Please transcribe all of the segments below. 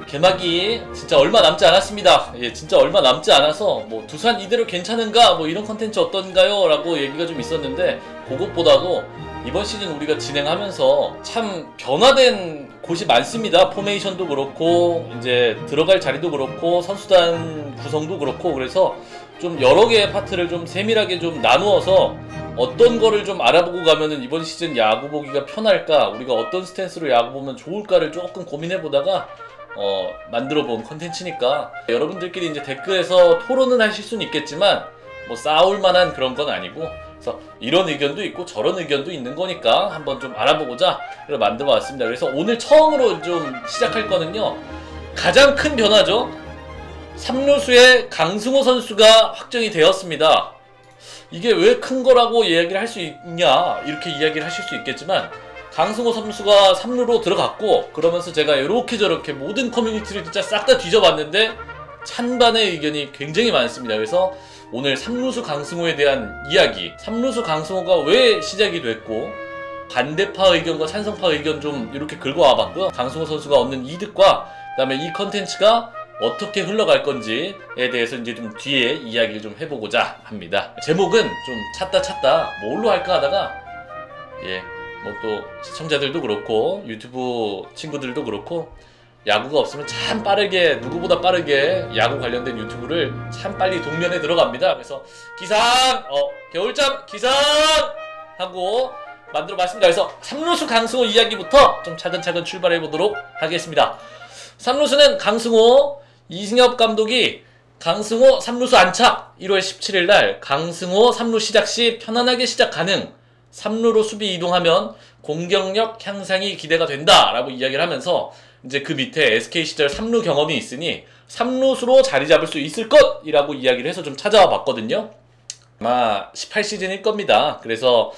개막이 진짜 얼마 남지 않았습니다. 예, 진짜 얼마 남지 않아서 뭐 두산 이대로 괜찮은가 뭐 이런 컨텐츠 어떤가요? 라고 얘기가 좀 있었는데, 그것보다도 이번 시즌 우리가 진행하면서 참 변화된 곳이 많습니다. 포메이션도 그렇고 이제 들어갈 자리도 그렇고 선수단 구성도 그렇고, 그래서 좀 여러 개의 파트를 좀 세밀하게 좀 나누어서 어떤 거를 좀 알아보고 가면은 이번 시즌 야구 보기가 편할까, 우리가 어떤 스탠스로 야구 보면 좋을까를 조금 고민해보다가 만들어 본 컨텐츠니까, 여러분들끼리 이제 댓글에서 토론은 하실 수는 있겠지만 뭐 싸울 만한 그런 건 아니고, 그래서 이런 의견도 있고 저런 의견도 있는 거니까 한번 좀 알아보고자 만들어 왔습니다. 그래서 오늘 처음으로 좀 시작할 거는요, 가장 큰 변화죠. 3루수의 강승호 선수가 확정이 되었습니다. 이게 왜 큰 거라고 이야기를 할 수 있냐, 이렇게 이야기를 하실 수 있겠지만, 강승호 선수가 3루로 들어갔고, 그러면서 제가 이렇게 저렇게 모든 커뮤니티를 진짜 싹 다 뒤져봤는데 찬반의 의견이 굉장히 많습니다. 그래서 오늘 3루수 강승호에 대한 이야기, 3루수 강승호가 왜 시작이 됐고, 반대파 의견과 찬성파 의견 좀 이렇게 긁어와 봤고요. 강승호 선수가 얻는 이득과 그 다음에 이 컨텐츠가 어떻게 흘러갈 건지에 대해서 이제 좀 뒤에 이야기를 좀 해보고자 합니다. 제목은 좀 찾다 뭘로 할까 하다가, 뭐 또 시청자들도 그렇고 유튜브 친구들도 그렇고 야구가 없으면 참 빠르게, 누구보다 빠르게 야구 관련된 유튜브를 참 빨리 동면에 들어갑니다. 그래서 기상! 겨울잠 기상! 하고 만들어 봤습니다. 그래서 3루수 강승호 이야기부터 좀 차근차근 출발해 보도록 하겠습니다. 3루수는 강승호, 이승엽 감독이 강승호 3루수 안착 1월 17일 날 강승호 3루 시작 시 편안하게 시작 가능, 3루로 수비 이동하면 공격력 향상이 기대가 된다 라고 이야기를 하면서, 이제 그 밑에 SK 시절 3루 경험이 있으니 3루수로 자리 잡을 수 있을 것이라고 이야기를 해서 좀 찾아와 봤거든요. 아마 18시즌일 겁니다. 그래서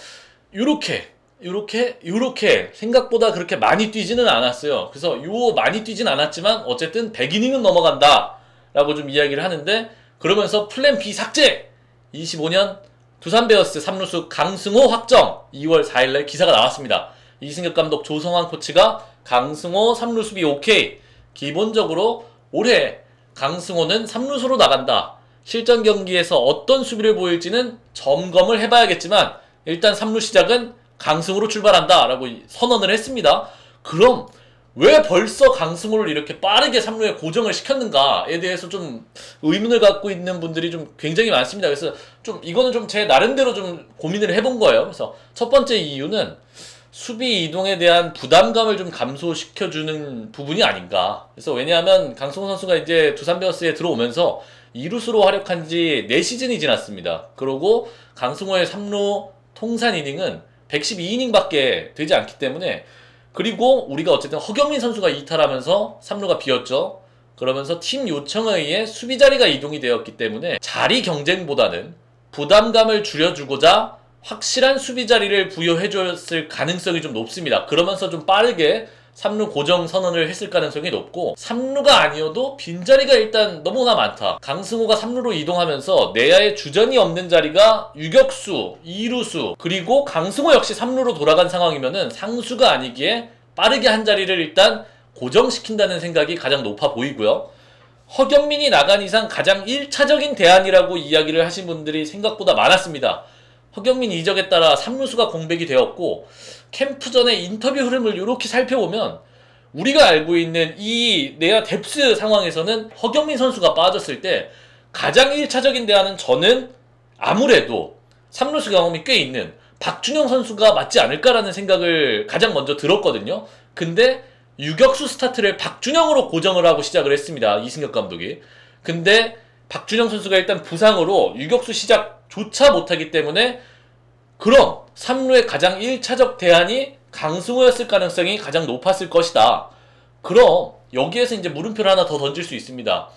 요렇게 생각보다 그렇게 많이 뛰지는 않았어요. 그래서 많이 뛰진 않았지만 어쨌든 100이닝은 넘어간다 라고 좀 이야기를 하는데, 그러면서 플랜 B 삭제! 25년 두산 베어스 3루수 강승호 확정! 2월 4일날 기사가 나왔습니다. 이승엽 감독, 조성환 코치가 강승호 3루 수비 오케이. 기본적으로 올해 강승호는 3루수로 나간다. 실전 경기에서 어떤 수비를 보일지는 점검을 해봐야겠지만 일단 3루 시작은 강승호로 출발한다 라고 선언을 했습니다. 그럼 왜 벌써 강승호를 이렇게 빠르게 3루에 고정을 시켰는가에 대해서 좀 의문을 갖고 있는 분들이 좀 굉장히 많습니다. 그래서 좀 이거는 좀 제 나름대로 좀 고민을 해본 거예요. 그래서 첫 번째 이유는 수비 이동에 대한 부담감을 좀 감소시켜주는 부분이 아닌가. 그래서 왜냐하면 강승호 선수가 이제 두산 베어스에 들어오면서 2루수로 활약한 지 4시즌이 지났습니다. 그러고 강승호의 3루 통산 이닝은 112이닝밖에 되지 않기 때문에, 그리고 우리가 어쨌든 허경민 선수가 이탈하면서 3루가 비었죠. 그러면서 팀 요청에 의해 수비 자리가 이동이 되었기 때문에 자리 경쟁보다는 부담감을 줄여주고자 확실한 수비 자리를 부여해줬을 가능성이 좀 높습니다. 그러면서 좀 빠르게 3루 고정 선언을 했을 가능성이 높고, 3루가 아니어도 빈자리가 일단 너무나 많다. 강승호가 3루로 이동하면서 내야에 주전이 없는 자리가 유격수, 2루수, 그리고 강승호 역시 3루로 돌아간 상황이면은 상수가 아니기에 빠르게 한 자리를 일단 고정시킨다는 생각이 가장 높아 보이고요. 허경민이 나간 이상 가장 1차적인 대안이라고 이야기를 하신 분들이 생각보다 많았습니다. 허경민 이적에 따라 3루수가 공백이 되었고, 캠프 전에 인터뷰 흐름을 이렇게 살펴보면 우리가 알고 있는 이 내야 뎁스 상황에서는 허경민 선수가 빠졌을 때 가장 1차적인 대안은 저는 아무래도 3루수 경험이 꽤 있는 박준영 선수가 맞지 않을까라는 생각을 가장 먼저 들었거든요. 근데 유격수 스타트를 박준영으로 고정을 하고 시작을 했습니다. 이승엽 감독이. 근데 박준영 선수가 일단 부상으로 유격수 시작조차 못하기 때문에, 그럼 3루의 가장 1차적 대안이 강승호였을 가능성이 가장 높았을 것이다. 그럼 여기에서 이제 물음표를 하나 더 던질 수 있습니다.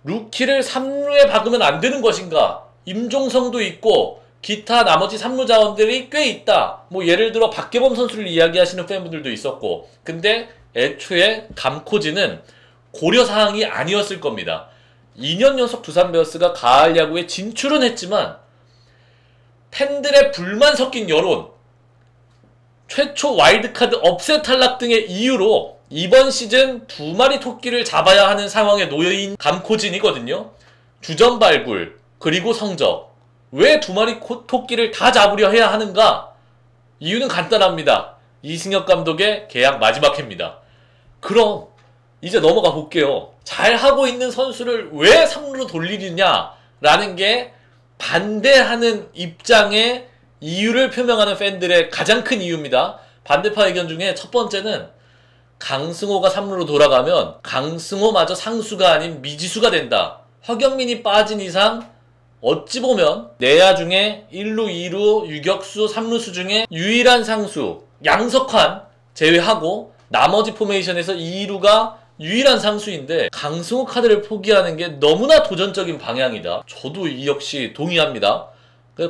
루키를 3루에 박으면 안 되는 것인가? 임종성도 있고 기타 나머지 3루 자원들이 꽤 있다. 뭐 예를 들어 박계범 선수를 이야기하시는 팬분들도 있었고, 근데 애초에 감코지는 고려사항이 아니었을 겁니다. 2년 연속 두산 베어스가 가을 야구에 진출은 했지만 팬들의 불만 섞인 여론, 최초 와일드카드 업셋 탈락 등의 이유로 이번 시즌 2마리 토끼를 잡아야 하는 상황에 놓여있는 감코진이거든요. 주전 발굴 그리고 성적. 왜 2마리 토끼를 다 잡으려 해야 하는가? 이유는 간단합니다. 이승엽 감독의 계약 마지막 해입니다. 그럼 이제 넘어가 볼게요. 잘하고 있는 선수를 왜 3루로 돌리느냐라는 게 반대하는 입장의 이유를 표명하는 팬들의 가장 큰 이유입니다. 반대파 의견 중에 첫 번째는 강승호가 3루로 돌아가면 강승호마저 상수가 아닌 미지수가 된다. 허경민이 빠진 이상 어찌 보면 내야 중에 1루, 2루, 유격수, 3루수 중에 유일한 상수 양석환 제외하고 나머지 포메이션에서 2루가 유일한 상수인데 강승호 카드를 포기하는 게 너무나 도전적인 방향이다. 저도 이 역시 동의합니다.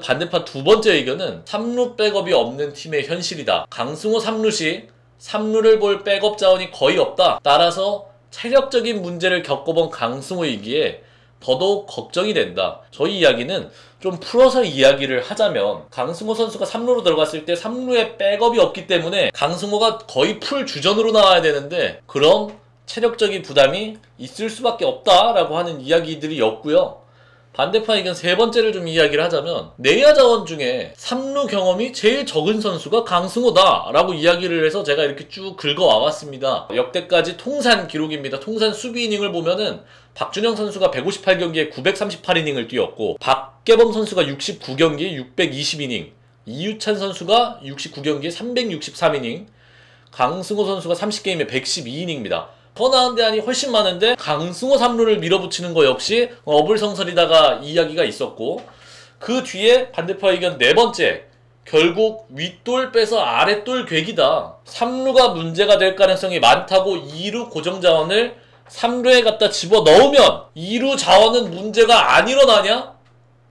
반대파 두 번째 의견은 3루 백업이 없는 팀의 현실이다. 강승호 3루 시 3루를 볼 백업 자원이 거의 없다. 따라서 체력적인 문제를 겪어본 강승호이기에 더더욱 걱정이 된다. 저희 이야기는 좀 풀어서 이야기를 하자면 강승호 선수가 3루로 들어갔을 때 3루에 백업이 없기 때문에 강승호가 거의 풀 주전으로 나와야 되는데 그럼 체력적인 부담이 있을 수밖에 없다라고 하는 이야기들이었고요. 반대파 의견 세 번째를 좀 이야기를 하자면 내야 자원 중에 3루 경험이 제일 적은 선수가 강승호다 라고 이야기를 해서 제가 이렇게 쭉 긁어와 왔습니다. 역대까지 통산 기록입니다. 통산 수비 이닝을 보면은 박준영 선수가 158경기에 938이닝을 뛰었고 박계범 선수가 69경기에 620이닝, 이유찬 선수가 69경기에 363이닝, 강승호 선수가 30게임에 112이닝입니다. 더 나은 대안이 훨씬 많은데 강승호 3루를 밀어붙이는 거 역시 어불성설이다가 이야기가 있었고 그 뒤에 반대파 의견 네 번째, 결국 윗돌 빼서 아랫돌 괴기다. 3루가 문제가 될 가능성이 많다고 2루 고정자원을 3루에 갖다 집어넣으면 2루 자원은 문제가 안 일어나냐?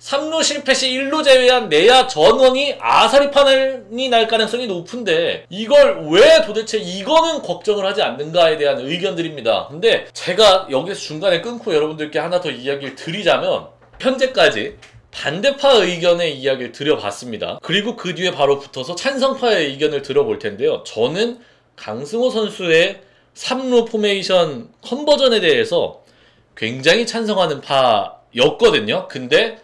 3루 실패 시 1루 제외한 내야 전원이 아사리판이 날 가능성이 높은데 이걸 왜 도대체 이거는 걱정을 하지 않는가에 대한 의견들입니다. 근데 제가 여기서 중간에 끊고 여러분들께 하나 더 이야기를 드리자면 현재까지 반대파 의견의 이야기를 드려봤습니다. 그리고 그 뒤에 바로 붙어서 찬성파의 의견을 들어볼 텐데요. 저는 강승호 선수의 3루 포메이션 컨버전에 대해서 굉장히 찬성하는 파였거든요. 근데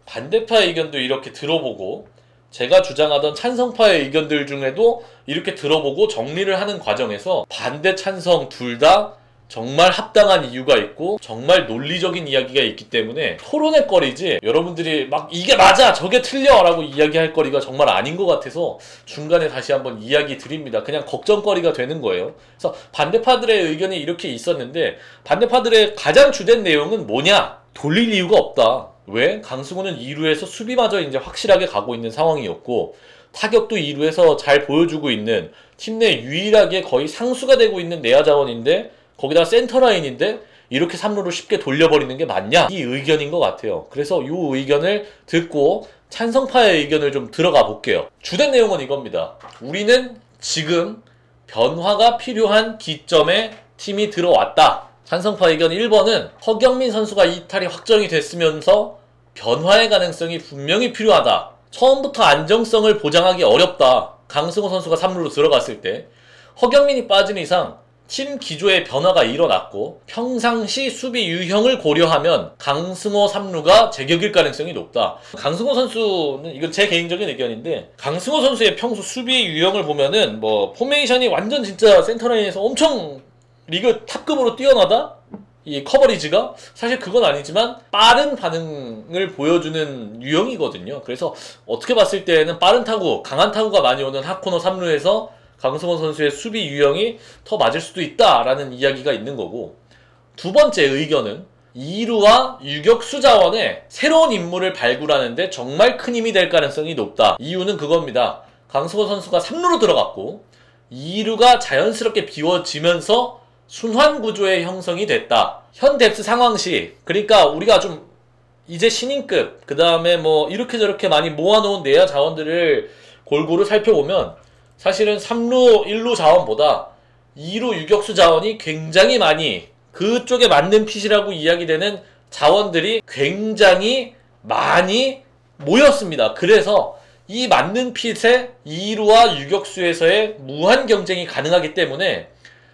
반대파의 의견도 이렇게 들어보고 제가 주장하던 찬성파의 의견들 중에도 이렇게 들어보고 정리를 하는 과정에서 반대 찬성 둘 다 정말 합당한 이유가 있고 정말 논리적인 이야기가 있기 때문에 토론의 거리지 여러분들이 막 이게 맞아 저게 틀려 라고 이야기할 거리가 정말 아닌 것 같아서 중간에 다시 한번 이야기 드립니다. 그냥 걱정거리가 되는 거예요. 그래서 반대파들의 의견이 이렇게 있었는데 반대파들의 가장 주된 내용은 뭐냐? 돌릴 이유가 없다. 왜? 강승호는 2루에서 수비마저 이제 확실하게 가고 있는 상황이었고 타격도 2루에서 잘 보여주고 있는 팀 내 유일하게 거의 상수가 되고 있는 내야 자원인데 거기다 센터라인인데 이렇게 3루로 쉽게 돌려버리는 게 맞냐? 이 의견인 것 같아요. 그래서 이 의견을 듣고 찬성파의 의견을 좀 들어가 볼게요. 주된 내용은 이겁니다. 우리는 지금 변화가 필요한 기점에 팀이 들어왔다. 찬성파 의견 1번은 허경민 선수가 이탈이 확정이 됐으면서 변화의 가능성이 분명히 필요하다. 처음부터 안정성을 보장하기 어렵다. 강승호 선수가 3루로 들어갔을 때 허경민이 빠진 이상 팀 기조의 변화가 일어났고 평상시 수비 유형을 고려하면 강승호 3루가 제격일 가능성이 높다. 강승호 선수는 이건 제 개인적인 의견인데 강승호 선수의 평소 수비 유형을 보면은 뭐 포메이션이 완전 진짜 센터라인에서 엄청 리그 탑급으로 뛰어나다? 이 커버리지가? 사실 그건 아니지만 빠른 반응을 보여주는 유형이거든요. 그래서 어떻게 봤을 때는 빠른 타구, 강한 타구가 많이 오는 핫코너 3루에서 강승호 선수의 수비 유형이 더 맞을 수도 있다라는 이야기가 있는 거고 두 번째 의견은 2루와 유격수 자원에 새로운 인물을 발굴하는데 정말 큰 힘이 될 가능성이 높다. 이유는 그겁니다. 강승호 선수가 3루로 들어갔고 2루가 자연스럽게 비워지면서 순환 구조의 형성이 됐다. 현 뎁스 상황시 그러니까 우리가 좀 이제 신인급 그 다음에 뭐 이렇게 저렇게 많이 모아놓은 내야 자원들을 골고루 살펴보면 사실은 3루, 1루 자원보다 2루 유격수 자원이 굉장히 많이 그쪽에 맞는 핏이라고 이야기되는 자원들이 굉장히 많이 모였습니다. 그래서 이 맞는 핏에 2루와 유격수에서의 무한 경쟁이 가능하기 때문에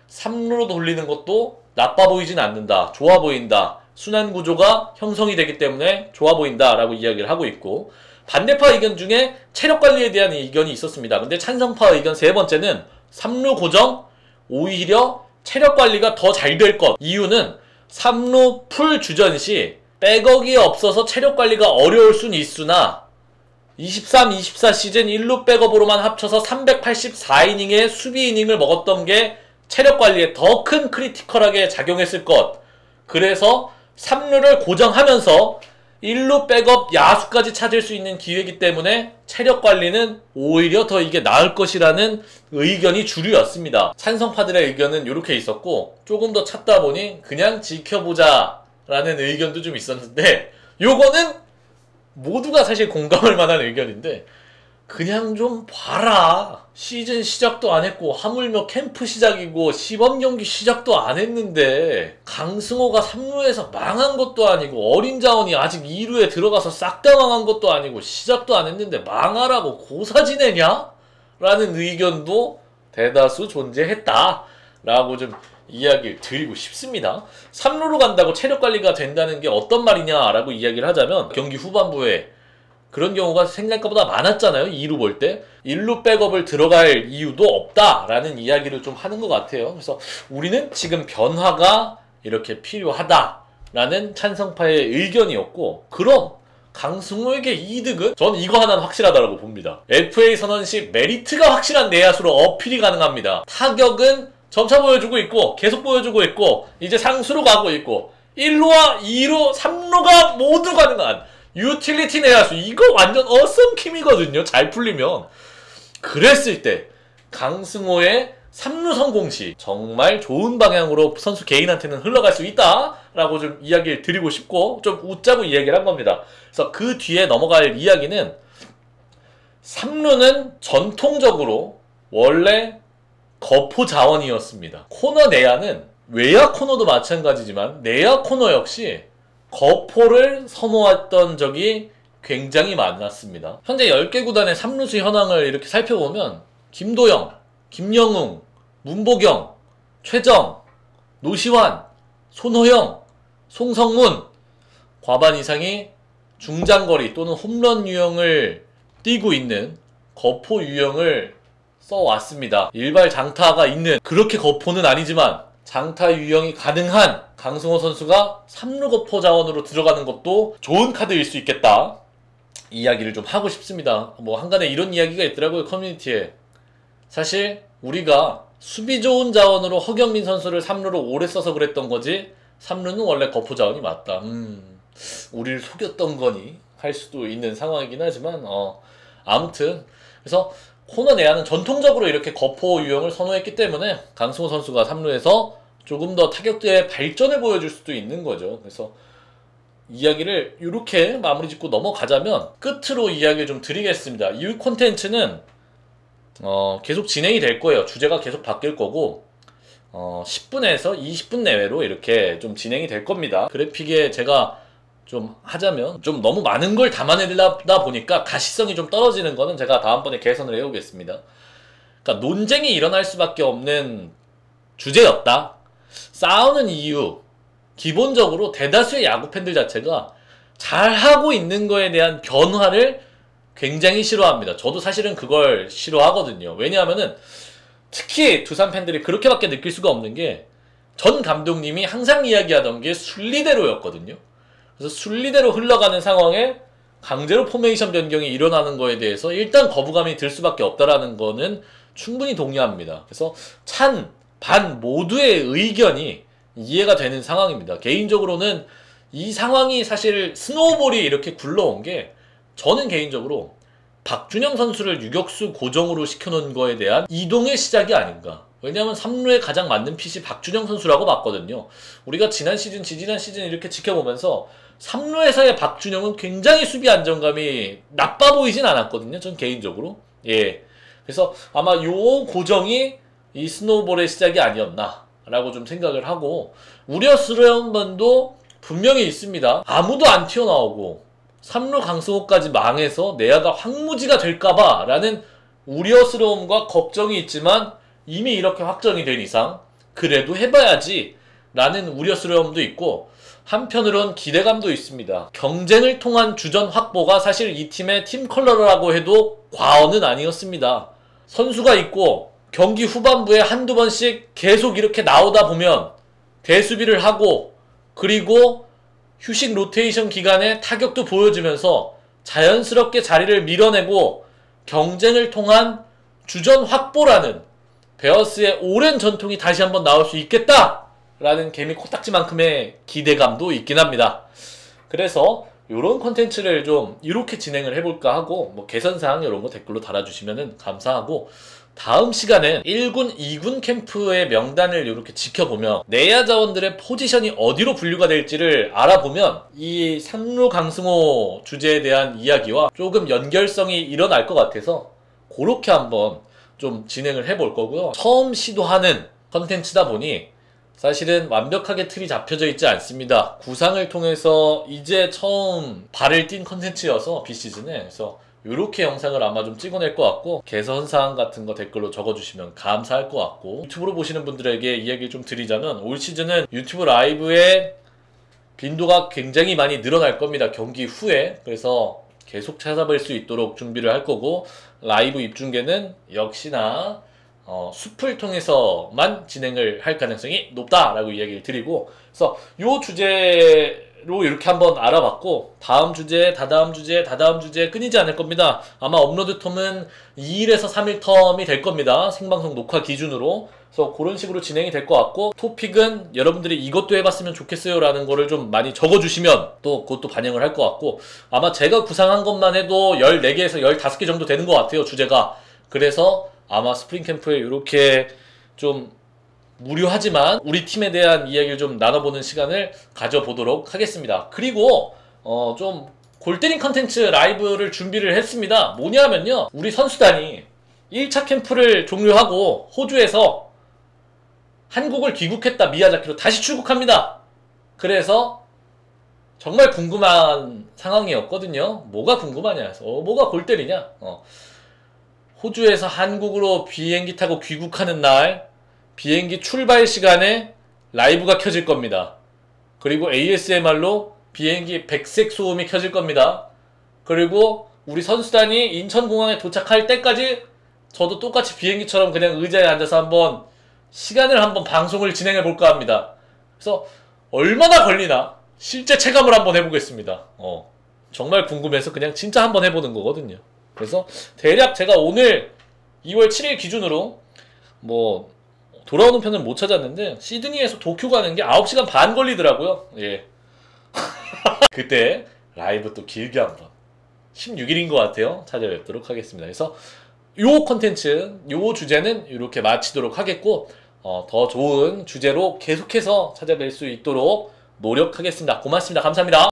3루로 돌리는 것도 나빠 보이진 않는다. 좋아 보인다. 순환 구조가 형성이 되기 때문에 좋아 보인다 라고 이야기를 하고 있고, 반대파 의견 중에 체력 관리에 대한 의견이 있었습니다. 근데 찬성파 의견 세 번째는 3루 고정 오히려 체력 관리가 더 잘 될 것. 이유는 3루 풀 주전 시 백업이 없어서 체력 관리가 어려울 순 있으나 23, 24 시즌 1루 백업으로만 합쳐서 384이닝의 수비 이닝을 먹었던 게 체력 관리에 더 큰 크리티컬하게 작용했을 것. 그래서 3루를 고정하면서 1루 백업 야수까지 찾을 수 있는 기회이기 때문에 체력 관리는 오히려 더 이게 나을 것이라는 의견이 주류였습니다. 찬성파들의 의견은 이렇게 있었고, 조금 더 찾다 보니 그냥 지켜보자 라는 의견도 좀 있었는데, 요거는 모두가 사실 공감할 만한 의견인데, 그냥 좀 봐라. 시즌 시작도 안 했고 하물며 캠프 시작이고 시범 경기 시작도 안 했는데 강승호가 3루에서 망한 것도 아니고 어린 자원이 아직 2루에 들어가서 싹 다 망한 것도 아니고 시작도 안 했는데 망하라고 고사 지내냐? 라는 의견도 대다수 존재했다 라고 좀 이야기를 드리고 싶습니다. 3루로 간다고 체력 관리가 된다는 게 어떤 말이냐 라고 이야기를 하자면, 경기 후반부에 그런 경우가 생각보다 많았잖아요. 2루 볼 때 1루 백업을 들어갈 이유도 없다라는 이야기를 좀 하는 것 같아요. 그래서 우리는 지금 변화가 이렇게 필요하다라는 찬성파의 의견이었고, 그럼 강승호에게 이득은? 전 이거 하나는 확실하다고 봅니다. FA 선언 시 메리트가 확실한 내야수로 어필이 가능합니다. 타격은 점차 보여주고 있고 계속 보여주고 있고 이제 상수로 가고 있고 1루와 2루, 3루가 모두 가능한 유틸리티 내야수, 이거 완전 어썸킴이거든요. 잘 풀리면. 그랬을 때 강승호의 3루 성공 시 정말 좋은 방향으로 선수 개인한테는 흘러갈 수 있다 라고 좀 이야기를 드리고 싶고, 좀 웃자고 이야기를 한 겁니다. 그래서 그 뒤에 넘어갈 이야기는, 3루는 전통적으로 원래 거포 자원이었습니다. 코너 내야는 외야 코너도 마찬가지지만 내야 코너 역시 거포를 선호했던 적이 굉장히 많았습니다. 현재 10개 구단의 3루수 현황을 이렇게 살펴보면 김도영, 김영웅, 문보경, 최정, 노시환, 손호영, 송성문, 과반 이상이 중장거리 또는 홈런 유형을 띄고 있는 거포 유형을 써왔습니다. 일발 장타가 있는, 그렇게 거포는 아니지만 장타 유형이 가능한 강승호 선수가 3루 거포 자원으로 들어가는 것도 좋은 카드일 수 있겠다, 이야기를 좀 하고 싶습니다. 뭐 한간에 이런 이야기가 있더라고요, 커뮤니티에. 사실 우리가 수비 좋은 자원으로 허경민 선수를 3루로 오래 써서 그랬던 거지 3루는 원래 거포 자원이 맞다. 우리를 속였던 거니 할 수도 있는 상황이긴 하지만 아무튼 그래서 코너 내야는 전통적으로 이렇게 거포 유형을 선호했기 때문에 강승호 선수가 3루에서 조금 더 타격대의 발전을 보여줄 수도 있는 거죠. 그래서 이야기를 이렇게 마무리 짓고 넘어가자면, 끝으로 이야기를 좀 드리겠습니다. 이 콘텐츠는 계속 진행이 될 거예요. 주제가 계속 바뀔 거고 10분에서 20분 내외로 이렇게 좀 진행이 될 겁니다. 그래픽에 제가 좀 하자면 좀 너무 많은 걸 담아내다 보니까 가시성이 좀 떨어지는 거는 제가 다음번에 개선을 해오겠습니다. 그러니까 논쟁이 일어날 수밖에 없는 주제였다. 싸우는 이유, 기본적으로 대다수의 야구 팬들 자체가 잘하고 있는 거에 대한 변화를 굉장히 싫어합니다. 저도 사실은 그걸 싫어하거든요. 왜냐하면은 특히 두산 팬들이 그렇게밖에 느낄 수가 없는 게, 전 감독님이 항상 이야기하던 게 순리대로였거든요. 그래서 순리대로 흘러가는 상황에 강제로 포메이션 변경이 일어나는 거에 대해서 일단 거부감이 들 수밖에 없다라는 거는 충분히 동의합니다. 그래서 찬, 반 모두의 의견이 이해가 되는 상황입니다. 개인적으로는 이 상황이 사실 스노우볼이 이렇게 굴러온 게, 저는 개인적으로 박준영 선수를 유격수 고정으로 시켜놓은 거에 대한 이동의 시작이 아닌가. 왜냐하면 3루에 가장 맞는 핏이 박준영 선수라고 봤거든요. 우리가 지난 시즌, 지지난 시즌 이렇게 지켜보면서 3루에서의 박준영은 굉장히 수비 안정감이 나빠 보이진 않았거든요. 전 개인적으로. 예. 그래서 아마 요 고정이 이 스노우볼의 시작이 아니었나 라고 좀 생각을 하고, 우려스러운 면도 분명히 있습니다. 아무도 안 튀어나오고 삼루 강승호까지 망해서 내야가 황무지가 될까봐 라는 우려스러움과 걱정이 있지만 이미 이렇게 확정이 된 이상 그래도 해봐야지 라는 우려스러움도 있고, 한편으론 기대감도 있습니다. 경쟁을 통한 주전 확보가 사실 이 팀의 팀 컬러라고 해도 과언은 아니었습니다. 선수가 있고 경기 후반부에 한두 번씩 계속 이렇게 나오다 보면 대수비를 하고, 그리고 휴식 로테이션 기간에 타격도 보여주면서 자연스럽게 자리를 밀어내고 경쟁을 통한 주전 확보라는 베어스의 오랜 전통이 다시 한번 나올 수 있겠다 라는 개미 코딱지만큼의 기대감도 있긴 합니다. 그래서 요런 컨텐츠를 좀 이렇게 진행을 해볼까 하고, 뭐 개선사항 이런 거 댓글로 달아주시면 감사하고, 다음 시간엔 1군, 2군 캠프의 명단을 이렇게 지켜보며 내야 자원들의 포지션이 어디로 분류가 될지를 알아보면 이 상루 강승호 주제에 대한 이야기와 조금 연결성이 일어날 것 같아서 그렇게 한번 좀 진행을 해볼 거고요. 처음 시도하는 컨텐츠다 보니 사실은 완벽하게 틀이 잡혀져 있지 않습니다. 구상을 통해서 이제 처음 발을 띈 컨텐츠여서 비시즌에, 그래서 이렇게 영상을 아마 좀 찍어낼 것 같고, 개선사항 같은 거 댓글로 적어주시면 감사할 것 같고, 유튜브로 보시는 분들에게 이야기를 좀 드리자면 올 시즌은 유튜브 라이브의 빈도가 굉장히 많이 늘어날 겁니다. 경기 후에. 그래서 계속 찾아뵐 수 있도록 준비를 할 거고, 라이브 입중계는 역시나 숲을 통해서만 진행을 할 가능성이 높다라고 이야기를 드리고, 그래서 요 주제로 이렇게 한번 알아봤고, 다음 주제, 다다음 주제, 다다음 주제 끊이지 않을 겁니다. 아마 업로드 텀은 2일에서 3일 텀이 될 겁니다. 생방송 녹화 기준으로. 그래서 그런 식으로 진행이 될 것 같고, 토픽은 여러분들이 이것도 해봤으면 좋겠어요 라는 거를 좀 많이 적어주시면 또 그것도 반영을 할 것 같고, 아마 제가 구상한 것만 해도 14개에서 15개 정도 되는 것 같아요, 주제가. 그래서 아마 스프링 캠프에 이렇게 좀 무료하지만 우리 팀에 대한 이야기를 좀 나눠보는 시간을 가져보도록 하겠습니다. 그리고 좀 골때린 컨텐츠 라이브를 준비를 했습니다. 뭐냐면요, 우리 선수단이 1차 캠프를 종료하고 호주에서 한국을 귀국했다. 미야자키로 다시 출국합니다. 그래서 정말 궁금한 상황이었거든요. 뭐가 궁금하냐, 뭐가 골때리냐. 호주에서 한국으로 비행기 타고 귀국하는 날 비행기 출발 시간에 라이브가 켜질 겁니다. 그리고 ASMR로 비행기 백색 소음이 켜질 겁니다. 그리고 우리 선수단이 인천공항에 도착할 때까지 저도 똑같이 비행기처럼 그냥 의자에 앉아서 한번 시간을 한번 방송을 진행해 볼까 합니다. 그래서 얼마나 걸리나 실제 체감을 한번 해보겠습니다. 정말 궁금해서 그냥 진짜 한번 해보는 거거든요. 그래서 대략 제가 오늘 2월 7일 기준으로 뭐 돌아오는 편은 못 찾았는데 시드니에서 도쿄 가는 게 9시간 반 걸리더라고요. 예. 그때 라이브 또 길게 한번 16일인 것 같아요. 찾아뵙도록 하겠습니다. 그래서 요 컨텐츠, 요 주제는 이렇게 마치도록 하겠고, 더 좋은 주제로 계속해서 찾아뵐 수 있도록 노력하겠습니다. 고맙습니다. 감사합니다.